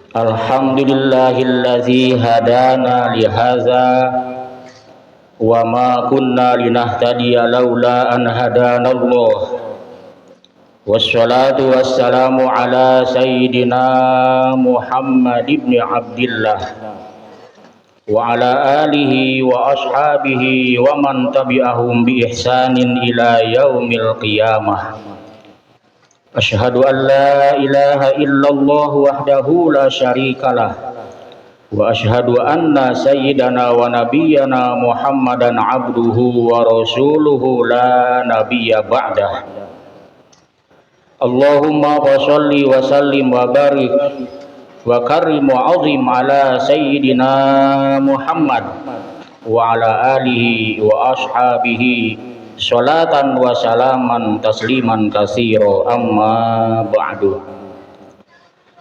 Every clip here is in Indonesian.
Alhamdulillahillazi hadana lihaza wa ma kunna linahtadiya laula an hadanallah. Wassalatu wassalamu ala sayyidina Muhammad ibn Abdillah wa ala alihi wa ashabihi wa man tabi'ahum bi ihsanin ila yaumil qiyamah. Asyhadu an la ilaha illallah wahdahu la syarikalah wa asyhadu anna sayyidana wa nabiyyana Muhammadan abduhu wa rasuluhu la nabiyya ba'dah. Allahumma shalli wa sallim wa barik wa karim wa azim ala sayyidina Muhammad wa ala alihi wa ashabihi sholatan wa salaman tasliman katsira, amma ba'du.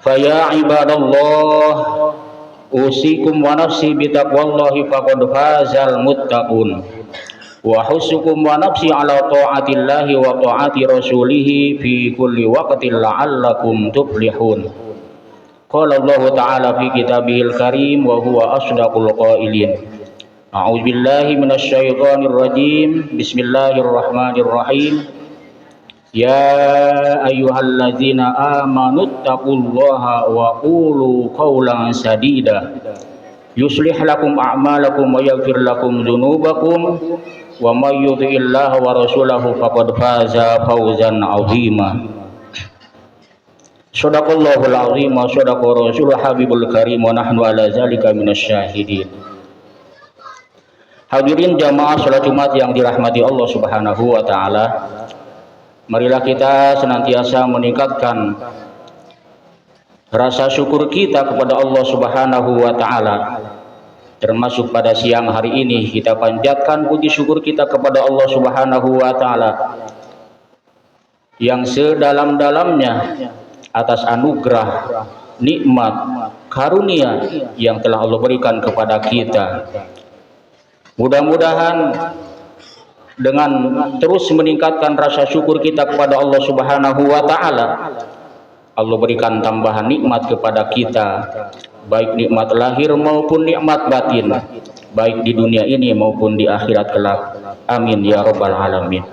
Faya ibadallah, usikum wa nafsi bitaqwallahi faqad fazal muttaqun wa husukum wa nafsi ala ta'atillahi wa ta'ati rasulihi fi kulli waqtin la'allakum tuflihun. Qala Allah ta'ala fi kitabihil karim wa huwa asdaqul qailin. A'udzu billahi minasyaitonir rajim. Bismillahirrahmanirrahim. Ya ayyuhalladzina amanu taqullaha wa qulu qawlan sadida yuslih lakum a'malakum wa yaghfir lakum dzunubakum wa may yuti'illaha wa rasulahu faqad faza fawzan 'azima. Shadaqallahul 'azim wa shadaqa rasulul habibul karim wa nahnu ala zalika minasyahidin. Hadirin jamaah salat Jumat yang dirahmati Allah Subhanahu wa taala. Marilah kita senantiasa meningkatkan rasa syukur kita kepada Allah Subhanahu wa taala. Termasuk pada siang hari ini kita panjatkan puji syukur kita kepada Allah Subhanahu wa taala yang sedalam-dalamnya atas anugerah, nikmat, karunia yang telah Allah berikan kepada kita. Mudah-mudahan dengan terus meningkatkan rasa syukur kita kepada Allah Subhanahu wa taala, Allah berikan tambahan nikmat kepada kita, baik nikmat lahir maupun nikmat batin, baik di dunia ini maupun di akhirat kelak. Amin ya rabbal alamin.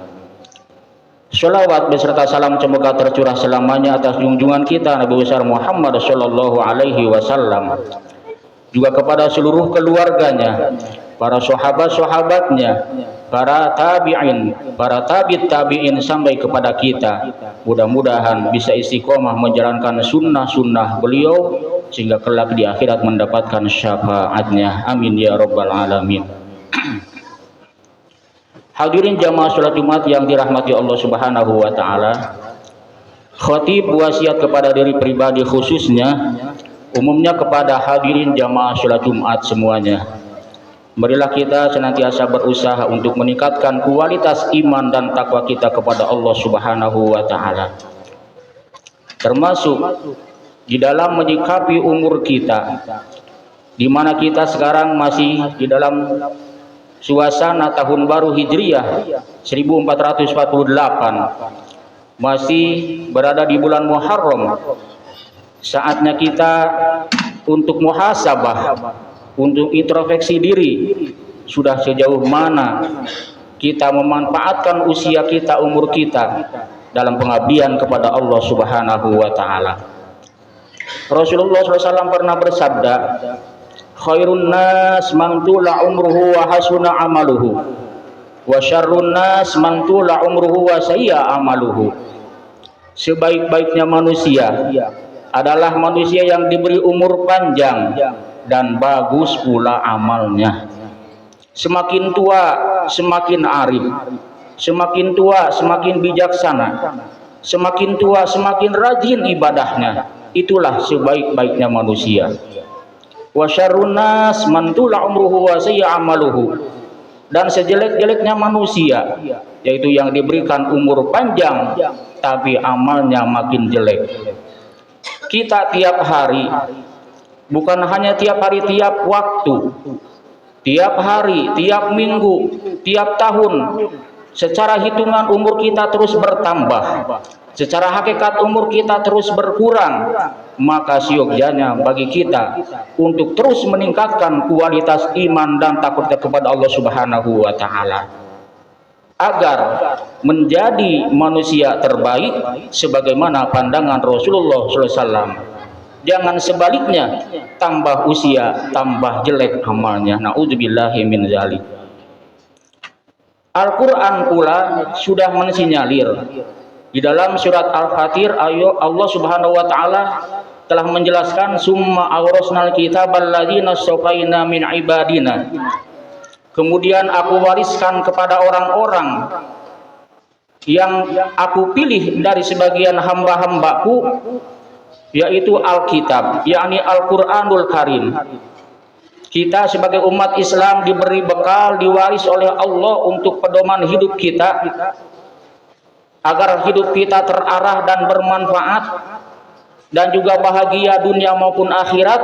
Shalawat beserta salam semoga tercurah selamanya atas junjungan kita Nabi besar Muhammad sallallahu alaihi wasallam, juga kepada seluruh keluarganya, para sahabat-sahabatnya, para tabi'in, para tabi'in sampai kepada kita. Mudah-mudahan bisa istiqomah menjalankan sunnah-sunnah beliau sehingga kelak di akhirat mendapatkan syafaatnya. Amin ya rabbal alamin. Hadirin jamaah salat Jumat yang dirahmati Allah Subhanahu wa taala. Khatib wasiat kepada diri pribadi khususnya, umumnya kepada hadirin jamaah salat Jumat semuanya. Marilah kita senantiasa berusaha untuk meningkatkan kualitas iman dan takwa kita kepada Allah Subhanahu wa taala. Termasuk di dalam menyikapi umur kita, di mana kita sekarang masih di dalam suasana tahun baru Hijriah 1448, masih berada di bulan Muharram. Saatnya kita untuk muhasabah, untuk introspeksi diri, sudah sejauh mana kita memanfaatkan usia kita, umur kita dalam pengabdian kepada Allah Subhanahu wa taala. Rasulullah SAW pernah bersabda, khairun nas man tula umruhu wa hasuna amaluhu wa syarrun nas man tula umruhu wa sayya amaluhu. Sebaik-baiknya manusia adalah manusia yang diberi umur panjang dan bagus pula amalnya. Semakin tua semakin arif, semakin tua semakin bijaksana, semakin tua semakin rajin ibadahnya. Itulah sebaik-baiknya manusia. Wa syarrun nas man tula umruhu wa sayya amaluhu. Dan sejelek-jeleknya manusia yaitu yang diberikan umur panjang tapi amalnya makin jelek. Kita tiap hari, bukan hanya tiap hari, tiap waktu, tiap hari, tiap minggu, tiap tahun, secara hitungan umur kita terus bertambah, secara hakikat umur kita terus berkurang, maka siogyanya bagi kita untuk terus meningkatkan kualitas iman dan takut kepada Allah Subhanahu wa taala agar menjadi manusia terbaik sebagaimana pandangan Rasulullah SAW. Jangan sebaliknya, tambah usia tambah jelek amalnya. Naudzubillahi min dzalik. Al-Quran pula sudah mensinyalir di dalam surat Al-Fatir, Allah Subhanahu wa taala telah menjelaskan summa awrasnal kitabal ladzina safaina min ibadina. Kemudian aku wariskan kepada orang-orang yang aku pilih dari sebagian hamba-hambaku, yaitu Alkitab, yakni Al-Quranul Karim. Kita sebagai umat Islam diberi bekal, diwaris oleh Allah untuk pedoman hidup kita, agar hidup kita terarah dan bermanfaat dan juga bahagia dunia maupun akhirat,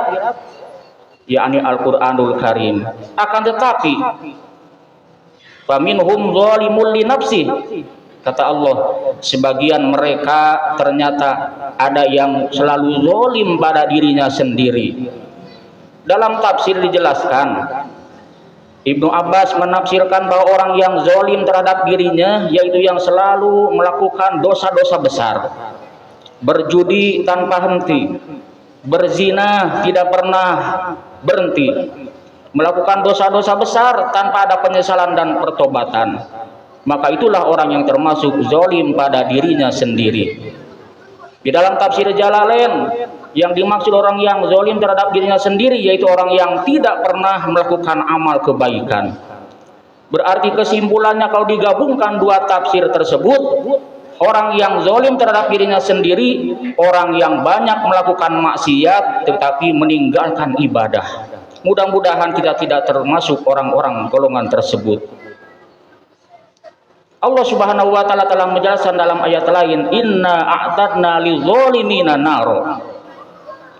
yakni Al-Quranul Karim. Akan tetapi faminhum zalimun li nafsi, kata Allah, sebagian mereka ternyata ada yang selalu zalim pada dirinya sendiri. Dalam tafsir dijelaskan, Ibnu Abbas menafsirkan bahwa orang yang zalim terhadap dirinya yaitu yang selalu melakukan dosa-dosa besar, berjudi tanpa henti, berzina tidak pernah berhenti, melakukan dosa-dosa besar tanpa ada penyesalan dan pertobatan, maka itulah orang yang termasuk zalim pada dirinya sendiri. Di dalam tafsir Jalalain, yang dimaksud orang yang zalim terhadap dirinya sendiri yaitu orang yang tidak pernah melakukan amal kebaikan. Berarti kesimpulannya kalau digabungkan dua tafsir tersebut, orang yang zalim terhadap dirinya sendiri, orang yang banyak melakukan maksiat tetapi meninggalkan ibadah. Mudah-mudahan kita tidak termasuk orang-orang golongan tersebut. Allah Subhanahu wa taala telah menjelaskan dalam ayat lain, inna a'tadna lizolimina naro.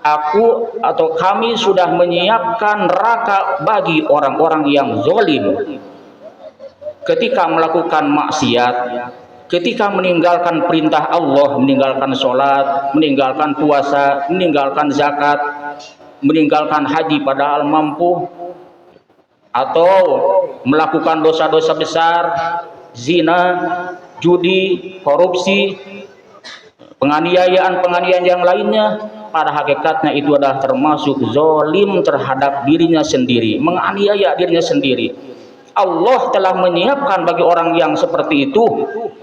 Aku atau kami sudah menyiapkan neraka bagi orang-orang yang zalim ketika melakukan maksiat, ketika meninggalkan perintah Allah, meninggalkan sholat, meninggalkan puasa, meninggalkan zakat, meninggalkan haji padahal mampu, atau melakukan dosa-dosa besar, zina, judi, korupsi, penganiayaan yang lainnya. Pada hakikatnya itu adalah termasuk zalim terhadap dirinya sendiri, menganiaya dirinya sendiri. Allah telah menyiapkan bagi orang yang seperti itu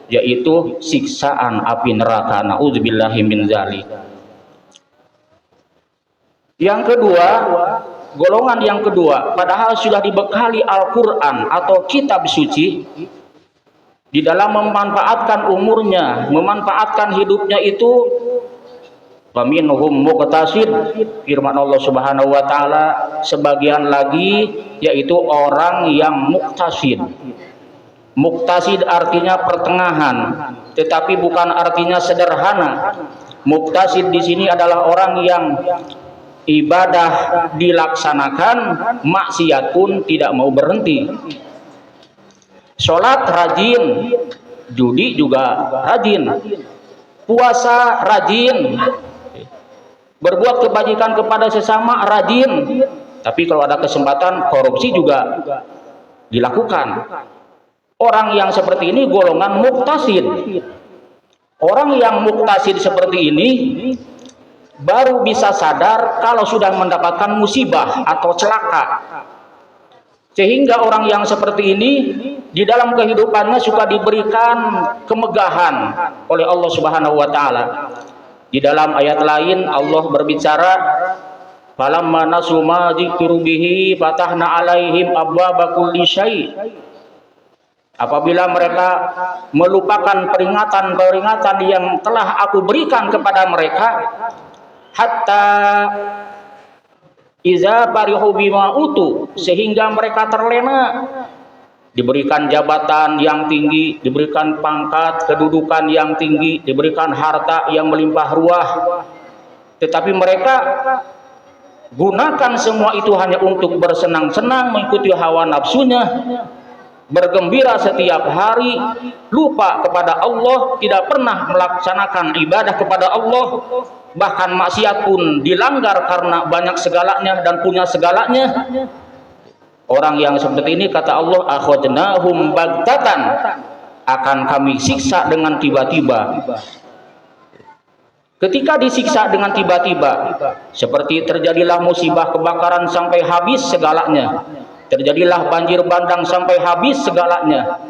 yaitu siksaan api neraka. Naudzubillahi min dzalik. Yang kedua, golongan yang kedua, padahal sudah dibekali Al-Quran atau kitab suci, di dalam memanfaatkan umurnya, memanfaatkan hidupnya itu, faminhum muqtasid, firman Allah Subhanahu wa taala, sebagian lagi yaitu orang yang muqtasid. Muqtasid artinya pertengahan, tetapi bukan artinya sederhana. Muqtasid di sini adalah orang yang ibadah dilaksanakan, maksiat pun tidak mau berhenti. Sholat rajin, judi juga rajin, puasa rajin, berbuat kebajikan kepada sesama rajin, tapi kalau ada kesempatan korupsi juga dilakukan. Orang yang seperti ini golongan muqtasid. Orang yang muqtasid seperti ini baru bisa sadar kalau sudah mendapatkan musibah atau celaka. Sehingga orang yang seperti ini di dalam kehidupannya suka diberikan kemegahan oleh Allah Subhanahu wa taala. Di dalam ayat lain Allah berbicara, falamma nasu ma dzikiru bihi fatahna alaihim abwaaba kulli syai'. Apabila mereka melupakan peringatan-peringatan yang telah aku berikan kepada mereka, hatta iza farihu bima utu, sehingga mereka terlena, diberikan jabatan yang tinggi, diberikan pangkat kedudukan yang tinggi, diberikan harta yang melimpah ruah, tetapi mereka gunakan semua itu hanya untuk bersenang-senang, mengikuti hawa nafsunya, bergembira setiap hari, lupa kepada Allah, tidak pernah melaksanakan ibadah kepada Allah, bahkan maksiat pun dilanggar karena banyak segalanya dan punya segalanya. Orang yang seperti ini, kata Allah, akhadnahum baghtatan, akan kami siksa dengan tiba-tiba. Ketika disiksa dengan tiba-tiba, seperti terjadilah musibah kebakaran sampai habis segalanya, terjadilah banjir bandang sampai habis segalanya,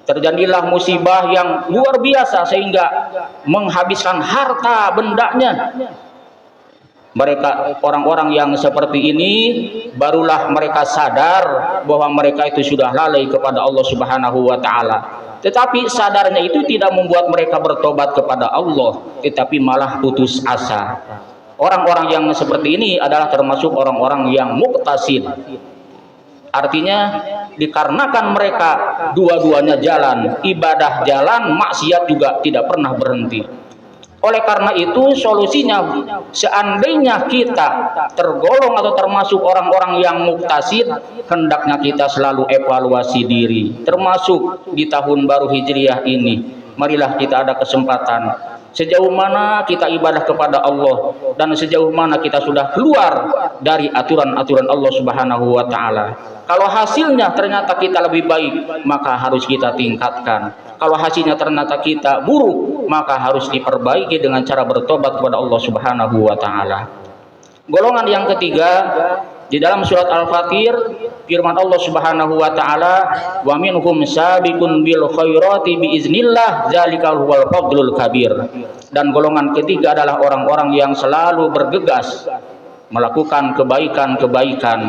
terjadilah musibah yang luar biasa sehingga menghabiskan harta bendanya. Mereka, orang-orang yang seperti ini, barulah mereka sadar bahwa mereka itu sudah lalai kepada Allah Subhanahu wa taala. Tetapi sadarnya itu tidak membuat mereka bertobat kepada Allah, tetapi malah putus asa. Orang-orang yang seperti ini adalah termasuk orang-orang yang muqtasid. Artinya dikarenakan mereka dua-duanya jalan, ibadah jalan, maksiat juga tidak pernah berhenti. Oleh karena itu solusinya, seandainya kita tergolong atau termasuk orang-orang yang muqtasid, hendaknya kita selalu evaluasi diri. Termasuk di tahun baru Hijriah ini, marilah kita ada kesempatan sejauh mana kita ibadah kepada Allah dan sejauh mana kita sudah keluar dari aturan-aturan Allah Subhanahu wa taala. Kalau hasilnya ternyata kita lebih baik, maka harus kita tingkatkan. Kalau hasilnya ternyata kita buruk, maka harus diperbaiki dengan cara bertobat kepada Allah Subhanahu wa taala. Golongan yang ketiga, di dalam surat Al-Fatir, firman Allah Subhanahu wa taala, "Wa minhum sabiqun bil khairati bi iznillah, dzalikal huwal fadlul kabir." Dan golongan ketiga adalah orang-orang yang selalu bergegas melakukan kebaikan-kebaikan,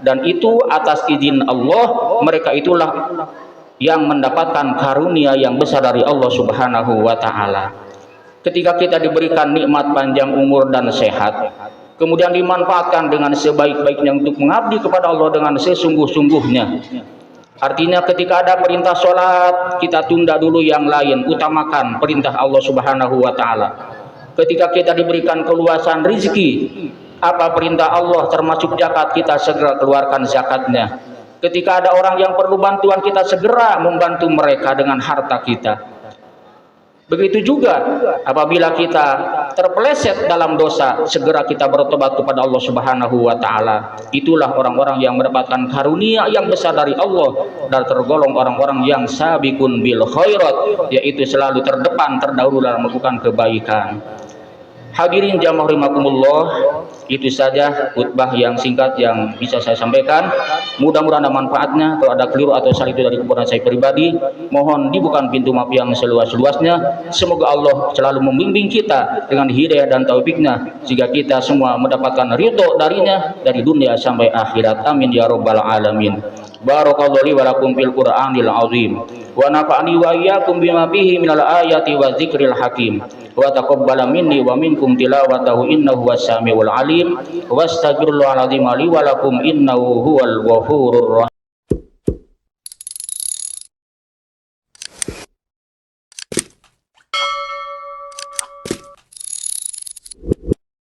dan itu atas izin Allah. Mereka itulah yang mendapatkan karunia yang besar dari Allah Subhanahu wa taala. Ketika kita diberikan nikmat panjang umur dan sehat, kemudian dimanfaatkan dengan sebaik-baiknya untuk mengabdi kepada Allah dengan sesungguh-sungguhnya. Artinya ketika ada perintah sholat, kita tunda dulu yang lain, utamakan perintah Allah Subhanahu wa taala. Ketika kita diberikan keluasan rizki, apa perintah Allah termasuk zakat, kita segera keluarkan zakatnya. Ketika ada orang yang perlu bantuan, kita segera membantu mereka dengan harta kita. Begitu juga apabila kita terpeleset dalam dosa, segera kita bertobat kepada Allah Subhanahu wa taala. Itulah orang-orang yang mendapatkan karunia yang besar dari Allah dan tergolong orang-orang yang sabiqun bil khairat, yaitu selalu terdepan, terdahulu dalam melakukan kebaikan. Hadirin jamaah rahimakumullah, itu saja khutbah yang singkat yang bisa saya sampaikan. Mudah-mudahan ada manfaatnya. Kalau ada keliru atau salah itu dari kekurangan saya pribadi, mohon dibuka pintu maaf yang seluas-luasnya. Semoga Allah selalu membimbing kita dengan hidayah dan taufiknya, sehingga kita semua mendapatkan ridho darinya dari dunia sampai akhirat. Amin ya rabbal alamin. Barakallahu li wa lakum fil Qur'anil azim, wa nafa'ani wa iyyakum bima fihi minal ayati wa dzikril hakim, wa taqabbala minni wa minkum tilawatahu innahu was samiul alim, wastaghfirullahal azim li wa lakum innahu huwal ghafurur rahim.